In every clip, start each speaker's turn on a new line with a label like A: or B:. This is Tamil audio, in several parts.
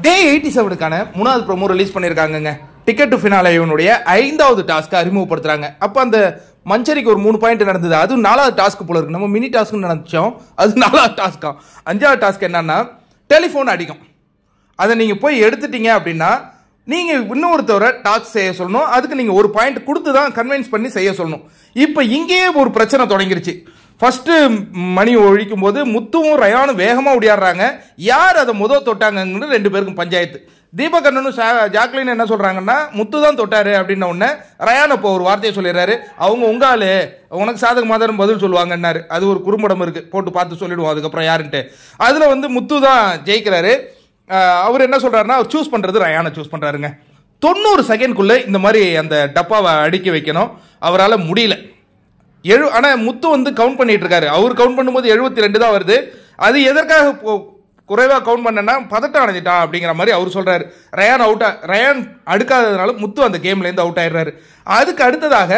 A: டே 87க்கான 3வது ப்ரோமோ ரிலீஸ் பண்ணியிருக்காங்கங்க. டிக்கெட் டு ஃபினாலேனுடைய 5வது டாஸ்க்கை அறிமுகப்படுத்துறாங்க. அப்போ அந்த மஞ்சரிக்கு ஒரு 3 பாயிண்ட் நடந்தது. அதுவும் 4வது டாஸ்க்கு போல இருக்கு. நம்ம மினி டாஸ்க்னு நினைச்சோம், அது 4வது டாஸ்க்கா. 5வது டாஸ்க் என்னன்னா டெலிஃபோன் அடிக்கும். அதை நீங்கள் போய் எடுத்துட்டீங்க அப்படின்னா நீங்கள் இன்னொருத்தவரை டாஸ்க் செய்ய சொல்லணும். அதுக்கு நீங்கள் ஒரு பாயிண்ட் கொடுத்து தான் கன்வின்ஸ் பண்ணி செய்ய சொல்லணும். இப்போ இங்கேயே ஒரு பிரச்சனை தொடங்கிருச்சு. ஃபர்ஸ்ட்டு மணி ஒழிக்கும் போது முத்துவும் ரயானும் வேகமாக ஓடியாடுறாங்க. யார் அதை தொட்டாங்கன்னு 2 பேருக்கும் பஞ்சாயத்து. தீபகண்ணனும் ஜாக்லின் என்ன சொல்கிறாங்கன்னா முத்து தான் தொட்டாரு அப்படின்ன உடனே ரயான் இப்போ ஒரு வார்த்தையை சொல்லிடுறாரு, அவங்க உங்காலு உனக்கு சாதகமாக தான் பதில் சொல்லுவாங்கன்னாரு. அது ஒரு குறும்படம் இருக்குது, போட்டு பார்த்து சொல்லிடுவோம் அதுக்கப்புறம் யாருன்ட்டு. அதில் முத்து தான் ஜெயிக்கிறாரு. அவர் என்ன சொல்கிறாருன்னா அவர் சூஸ் பண்ணுறது ரயானை சூஸ் பண்ணுறாருங்க. 90 செகண்ட்குள்ளே இந்த மாதிரி அந்த டப்பாவை அடுக்கி வைக்கணும். அவரால் முடியல. ஆனால் முத்து கவுண்ட் பண்ணிட்டு இருக்காரு. அவர் கவுண்ட் பண்ணும்போது 72 தான் வருது. அது எதற்காக குறைவாக கவுண்ட் பண்ணனா பதட்டம் அடைஞ்சிட்டான் அப்படிங்கிற மாதிரி அவர் சொல்றாரு. ரயான் அடுக்காததுனால முத்து அந்த கேம்லேருந்து அவுட் ஆயிடுறாரு. அதுக்கு அடுத்ததாக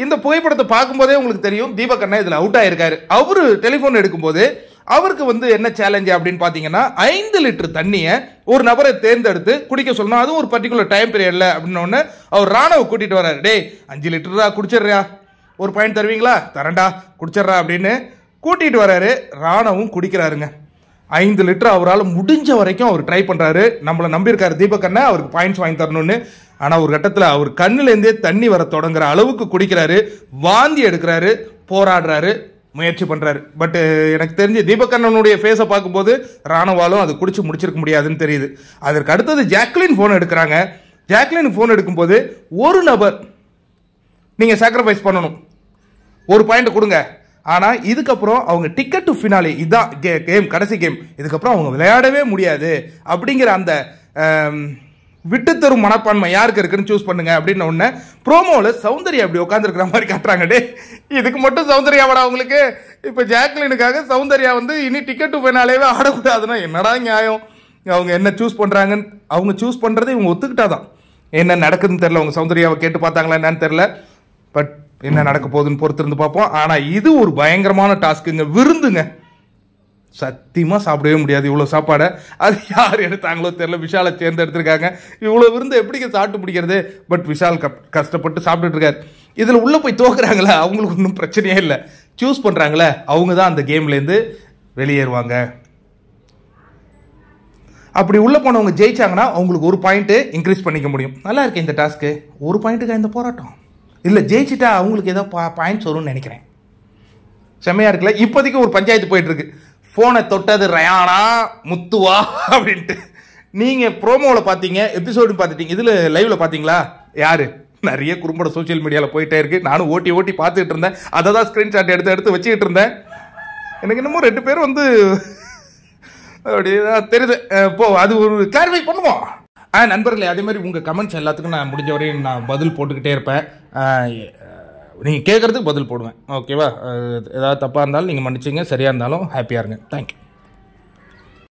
A: இந்த புகைப்படத்தை பார்க்கும்போதே உங்களுக்கு தெரியும் தீபக் அண்ணா இதில் அவுட் ஆயிருக்காரு. அவரு டெலிஃபோன் எடுக்கும்போது அவருக்கு என்ன சேலஞ்சு அப்படின்னு பார்த்தீங்கன்னா 5 லிட்டர் தண்ணியை ஒரு நபரை தேர்ந்தெடுத்து குடிக்க சொல்லணும். அதுவும் ஒரு பர்டிகுலர் டைம் பீரியட்ல அப்படின்னு அவர் ராணுவ கூட்டிட்டு வர்றாரு. டே 5 லிட்டர் தான் குடிச்சிடுறியா, ஒரு பாயிண்ட் தருவீங்களா, தரண்டா குடிச்சிட்றா அப்படின்னு கூட்டிகிட்டு வர்றாரு. ராணவும் குடிக்கிறாருங்க. 5 லிட்டர் அவரால் முடிஞ்ச வரைக்கும் அவர் ட்ரை பண்ணுறாரு. நம்மளை நம்பியிருக்காரு தீபக் அண்ணா அவருக்கு பாயிண்ட்ஸ் வாங்கி தரணும்னு. ஆனால் ஒரு கட்டத்தில் அவர் கண்ணுலேருந்தே தண்ணி வர தொடங்குற அளவுக்கு குடிக்கிறாரு. வாந்தி எடுக்கிறாரு, போராடுறாரு, முயற்சி பண்ணுறாரு. பட் எனக்கு தெரிஞ்சு தீபக் அண்ணனுடைய ஃபேஸை பார்க்கும்போது ராணுவாலும் அது குடிச்சு முடிச்சிருக்க முடியாதுன்னு தெரியுது. அதற்கு அடுத்தது ஜாக்லின் ஃபோன் எடுக்கிறாங்க. ஜாக்லின் ஃபோன் எடுக்கும்போது ஒரு நபர் நீங்கள் சாக்ரிஃபைஸ் பண்ணணும், ஒரு பாயிண்ட் கொடுங்க. ஆனால் இதுக்கப்புறம் அவங்க டிக்கெட் டு ஃபினாலே இதுதான் கேம், கடைசி கேம், இதுக்கப்புறம் அவங்க விளையாடவே முடியாது அப்படிங்கிற அந்த விட்டுத்தரும் மனப்பான்மை யாருக்கு இருக்குன்னு சூஸ் பண்ணுங்க அப்படின்னு ஒன்று ப்ரோமோவில் சௌந்தர்யா அப்படி உட்காந்துருக்கிற மாதிரி காட்டுறாங்க. டே இதுக்கு மட்டும் சௌந்தர்யாவோட அவங்களுக்கு இப்போ ஜாக்லினுக்காக சௌந்தர்யா இனி டிக்கெட் டு ஃபினாலேவே ஆடக்கூடாதுன்னா என்னடா நியாயம்? அவங்க என்ன சூஸ் பண்ணுறாங்கன்னு அவங்க சூஸ் பண்ணுறது இவங்க ஒத்துக்கிட்டாதான் என்ன நடக்குதுன்னு தெரியல. அவங்க சௌந்தர்யாவை கேட்டு பார்த்தாங்களா என்னன்னு தெரியல. பட் என்ன நடக்க போகுதுன்னு பொறுத்திருந்து பார்ப்போம். ஆனால் இது ஒரு பயங்கரமான டாஸ்க்குங்க, விருந்துங்க. சத்தியமாக சாப்பிடவே முடியாது இவ்வளோ சாப்பாடை. அது யார் எடுத்தாங்களோ தெரியல, விஷாலை தேர்ந்தெடுத்திருக்காங்க. இவ்வளோ விருந்து எப்படி சாப்பிட்டு பிடிக்கிறது? பட் விஷால் கஷ்டப்பட்டு சாப்பிட்டுட்டு இருக்காரு. இதில் உள்ளே போய் தோக்குறாங்களே அவங்களுக்கு ஒன்றும் பிரச்சனையே இல்லை. சூஸ் பண்ணுறாங்களே அவங்க தான் அந்த கேம்லேருந்து வெளியேறுவாங்க. அப்படி உள்ளே போனவங்க ஜெயிச்சாங்கன்னா அவங்களுக்கு ஒரு பாயிண்ட்டு இன்க்ரீஸ் பண்ணிக்க முடியும். நல்லா இருக்கு இந்த டாஸ்க்கு. ஒரு பாயிண்ட்டுக்கு இந்த போராட்டம் இல்லை, ஜெயிச்சுட்டா அவங்களுக்கு ஏதோ பாயிண்ட்ஸ் வரும்னு நினைக்கிறேன். செம்மையா இருக்குல்ல? இப்போதைக்கு ஒரு பஞ்சாயத்து போயிட்டு இருக்கு. ஃபோனை தொட்டது ரயானா முத்துவா அப்படின்ட்டு. நீங்கள் ப்ரோமோவில் பார்த்தீங்க, எபிசோடு பார்த்துட்டீங்க, இதில் லைவில் பார்த்தீங்களா? யாரு? நிறைய குறும்பட சோசியல் மீடியாவில் போயிட்டே இருக்கு. நானும் ஓட்டி பார்த்துக்கிட்டு இருந்தேன். அதை தான் ஸ்க்ரீன்ஷாட் எடுத்து வச்சுக்கிட்டு இருந்தேன். எனக்கு என்னமோ 2 பேர் அப்படி தெரியுது. இப்போ அது ஒரு கிளாரிஃபை பண்ணுவோம். நண்பர்களே, அதே மாதிரி உங்கள் கமெண்ட்ஸ் எல்லாத்துக்கும் நான் முடிஞ்ச வரையும் நான் பதில் போட்டுக்கிட்டே இருப்பேன். நீங்கள் கேட்குறதுக்கு பதில் போடுவேன். ஓகேவா? ஏதாவது தப்பாக இருந்தாலும் நீங்கள் மன்னிச்சிங்க, சரியாக இருந்தாலும் ஹாப்பியாக இருங்க. தேங்க்யூ.